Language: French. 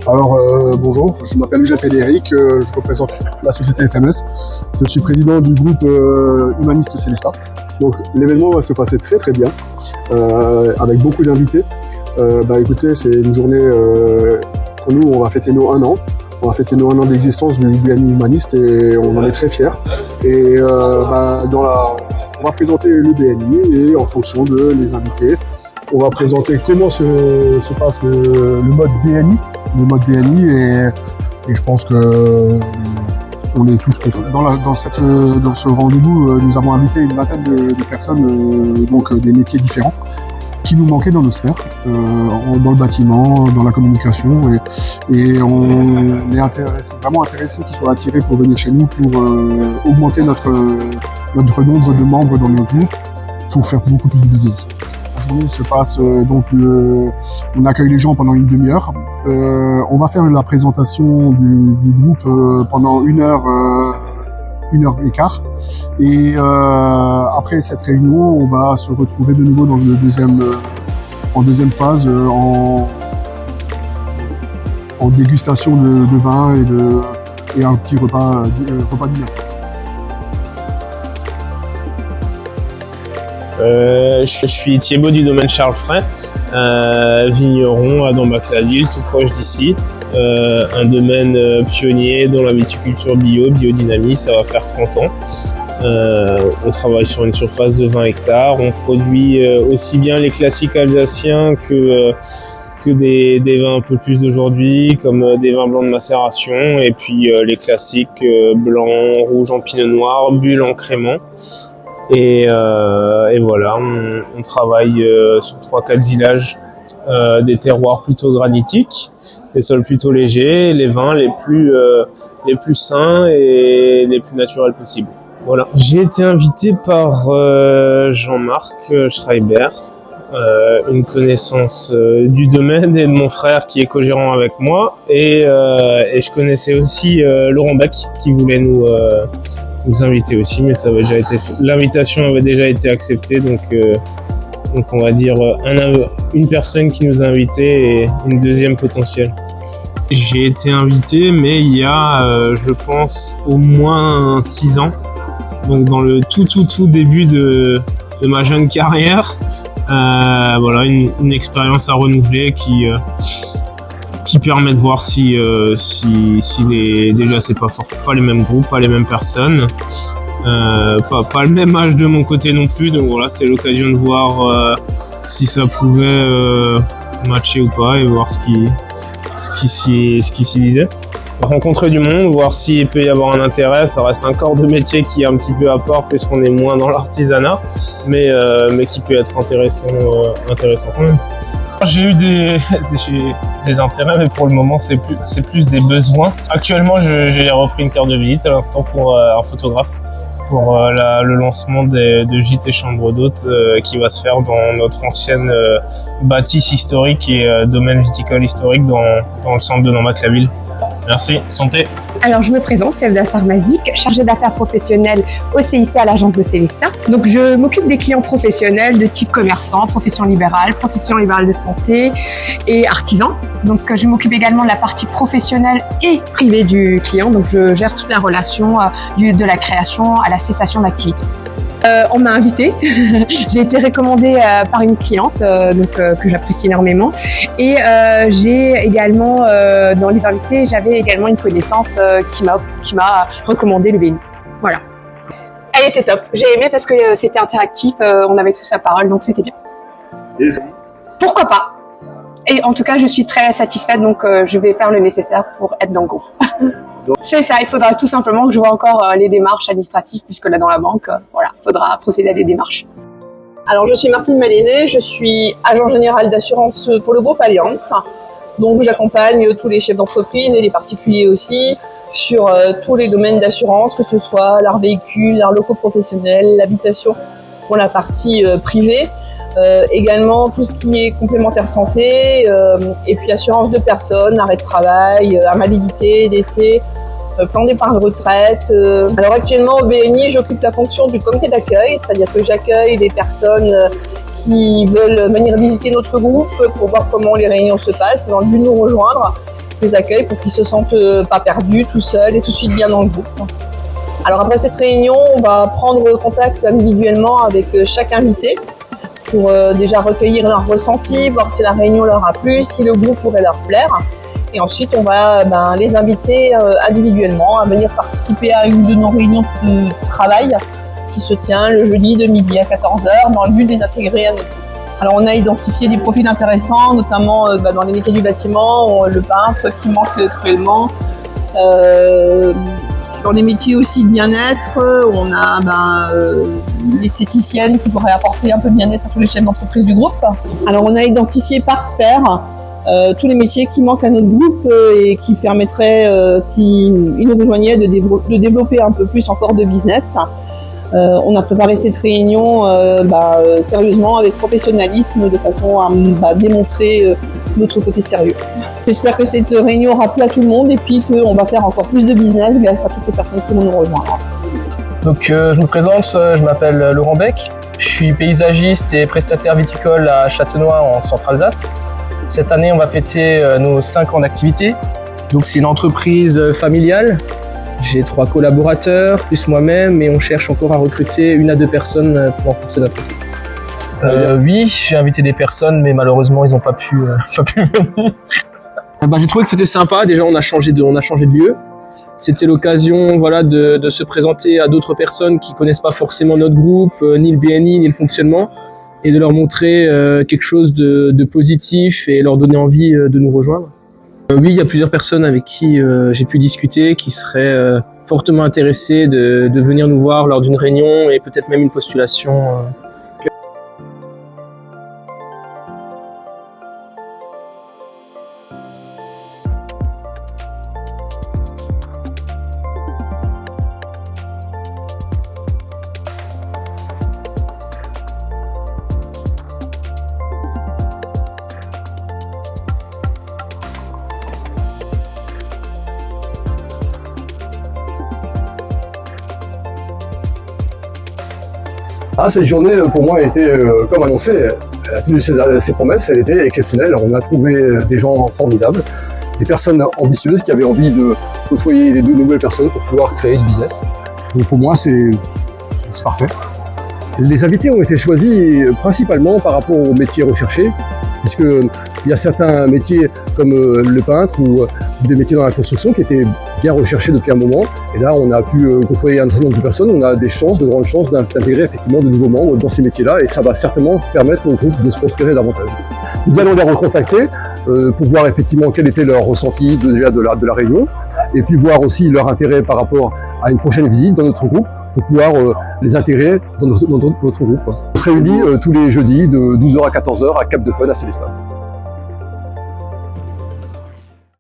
Bonjour, je m'appelle Frédéric, je représente la société FMS. Je suis président du groupe humaniste Célestat. Donc l'événement va se passer très très bien, avec beaucoup d'invités. Écoutez, c'est une journée, pour nous, on va fêter nos 1 an. On va fêter nos 1 an d'existence du BNI humaniste et on en est très fiers. Et on va présenter le BNI et en fonction de les invités, on va présenter comment se passe le mode BNI. Le mode BNI et je pense que on est tous contents. Dans ce rendez-vous, nous avons invité une vingtaine de personnes, des métiers différents, qui nous manquaient dans nos sphères, dans le bâtiment, dans la communication, et on est vraiment intéressé qu'ils soient attirés pour venir chez nous, pour augmenter notre nombre de membres dans notre groupe, pour faire beaucoup plus de business. La journée se passe on accueille les gens pendant une demi-heure. On va faire la présentation du groupe pendant 1 heure, 1 heure et quart. Et après cette réunion, on va se retrouver de nouveau dans en deuxième phase en dégustation de vin et un petit repas dîner. Je suis Thibaut du domaine Charles Fray, vigneron à Dambach-la-Ville, tout proche d'ici. Un domaine pionnier dans la viticulture biodynamie, ça va faire 30 ans. On travaille sur une surface de 20 hectares. On produit aussi bien les classiques alsaciens que des vins un peu plus d'aujourd'hui, comme des vins blancs de macération, et puis les classiques blancs, rouges en pinot noir, bulles en crément. Et voilà, on travaille sur 3-4 villages, des terroirs plutôt granitiques, des sols plutôt légers, les vins les plus sains et les plus naturels possibles. Voilà. J'ai été invité par Jean-Marc Schreiber, une connaissance du domaine et de mon frère qui est co-gérant avec moi, et je connaissais aussi Laurent Beck qui voulait nous inviter aussi, mais ça avait déjà été fait. L'invitation avait déjà été acceptée, donc on va dire une personne qui nous a invités et une deuxième potentielle. J'ai été invité, mais il y a je pense au moins 6 ans, donc dans le tout début de ma jeune carrière. Voilà, une expérience à renouveler qui permet de voir si déjà c'est pas les mêmes groupes, pas les mêmes personnes, pas le même âge de mon côté non plus, donc voilà, c'est l'occasion de voir si ça pouvait matcher ou pas et voir ce qui s'y disait. Rencontrer du monde, voir s'il peut y avoir un intérêt. Ça reste un corps de métier qui est un petit peu à part puisqu'on est moins dans l'artisanat, mais qui peut être intéressant quand même. J'ai eu des intérêts, mais pour le moment c'est plus des besoins. Actuellement, j'ai repris une carte de visite à l'instant pour un photographe pour le lancement de gîtes et chambres d'hôtes qui va se faire dans notre ancienne bâtisse historique et domaine viticole historique dans le centre de Dambach-la-Ville. Merci, santé. Alors je me présente, Sevda Sarmazik, chargée d'affaires professionnelles au CIC à l'agence de Célestat. Donc je m'occupe des clients professionnels de type commerçant, profession libérale de santé et artisan. Donc je m'occupe également de la partie professionnelle et privée du client. Donc je gère toute la relation de la création à la cessation d'activité. On m'a invitée, j'ai été recommandée par une cliente que j'apprécie énormément, et j'ai également dans les invités, j'avais également une connaissance qui m'a recommandé le BNI. Voilà. Elle était top, j'ai aimé parce que c'était interactif, on avait tous la parole, donc c'était bien. Pourquoi pas? Et en tout cas, je suis très satisfaite, donc je vais faire le nécessaire pour être dans le groupe. C'est ça, il faudra tout simplement que je vois encore les démarches administratives, puisque là dans la banque, voilà, il faudra procéder à des démarches. Alors je suis Martine Malaisé, je suis agent général d'assurance pour le groupe Allianz. Donc j'accompagne tous les chefs d'entreprise et les particuliers aussi sur tous les domaines d'assurance, que ce soit l'art véhicule, l'art locaux professionnel, l'habitation pour la partie privée. Également tout ce qui est complémentaire santé, et puis assurance de personnes, arrêt de travail, invalidité, décès, plan d'épargne retraite. Alors actuellement au BNI, j'occupe la fonction du comité d'accueil, c'est-à-dire que j'accueille des personnes qui veulent venir visiter notre groupe pour voir comment les réunions se passent, dans le but de nous rejoindre. entreprise accueille pour qu'ils se sentent pas perdus, tout seuls et tout de suite bien dans le groupe. Alors après cette réunion, on va prendre contact individuellement avec chaque invité pour déjà recueillir leurs ressentis, voir si la réunion leur a plu, si le groupe pourrait leur plaire. Et ensuite, on va les inviter individuellement à venir participer à une de nos réunions de travail qui se tient le jeudi de midi à 14h dans le but de les intégrer à notre groupe. Alors on a identifié des profils intéressants, notamment dans les métiers du bâtiment, le peintre qui manque cruellement. Dans les métiers aussi de bien-être, on a l'esthéticienne qui pourrait apporter un peu de bien-être à tous les chefs d'entreprise du groupe. Alors on a identifié par sphère tous les métiers qui manquent à notre groupe et qui permettraient, s'ils nous rejoignaient, de développer un peu plus encore de business. On a préparé cette réunion sérieusement, avec professionnalisme, de façon à démontrer notre côté sérieux. J'espère que cette réunion aura plu à tout le monde et puis qu'on va faire encore plus de business grâce à toutes les personnes qui vont nous rejoindre. Donc je me présente, je m'appelle Laurent Beck, je suis paysagiste et prestataire viticole à Châtenois en Centre-Alsace. Cette année, on va fêter nos 5 ans d'activité. Donc c'est une entreprise familiale. J'ai 3 collaborateurs, plus moi-même, et on cherche encore à recruter 1 à 2 personnes pour renforcer notre équipe. Oui, j'ai invité des personnes, mais malheureusement, ils n'ont pas pu venir. J'ai trouvé que c'était sympa. Déjà, on a changé de lieu. C'était l'occasion, voilà, de se présenter à d'autres personnes qui connaissent pas forcément notre groupe, ni le BNI, ni le fonctionnement, et de leur montrer quelque chose de positif et leur donner envie de nous rejoindre. Oui, il y a plusieurs personnes avec qui j'ai pu discuter qui seraient fortement intéressées de venir nous voir lors d'une réunion et peut-être même une postulation. Cette journée, pour moi, a été, comme annoncé, elle a tenu ses promesses, elle était exceptionnelle. On a trouvé des gens formidables, des personnes ambitieuses qui avaient envie de côtoyer de nouvelles personnes pour pouvoir créer du business. Donc pour moi, c'est parfait. Les invités ont été choisis principalement par rapport aux métiers recherchés, puisqu'il y a certains métiers comme le peintre ou des métiers dans la construction qui étaient bien recherchés depuis un moment. Et là, on a pu côtoyer un certain nombre de personnes. On a de grandes chances d'intégrer effectivement de nouveaux membres dans ces métiers-là, et ça va certainement permettre au groupe de se prospérer davantage. Nous allons les recontacter pour voir effectivement quel était leur ressenti déjà de la réunion, et puis voir aussi leur intérêt par rapport à une prochaine visite dans notre groupe, pour pouvoir les intégrer dans notre groupe. On se réunit tous les jeudis de 12h à 14h à Cap de Fun à Célestat.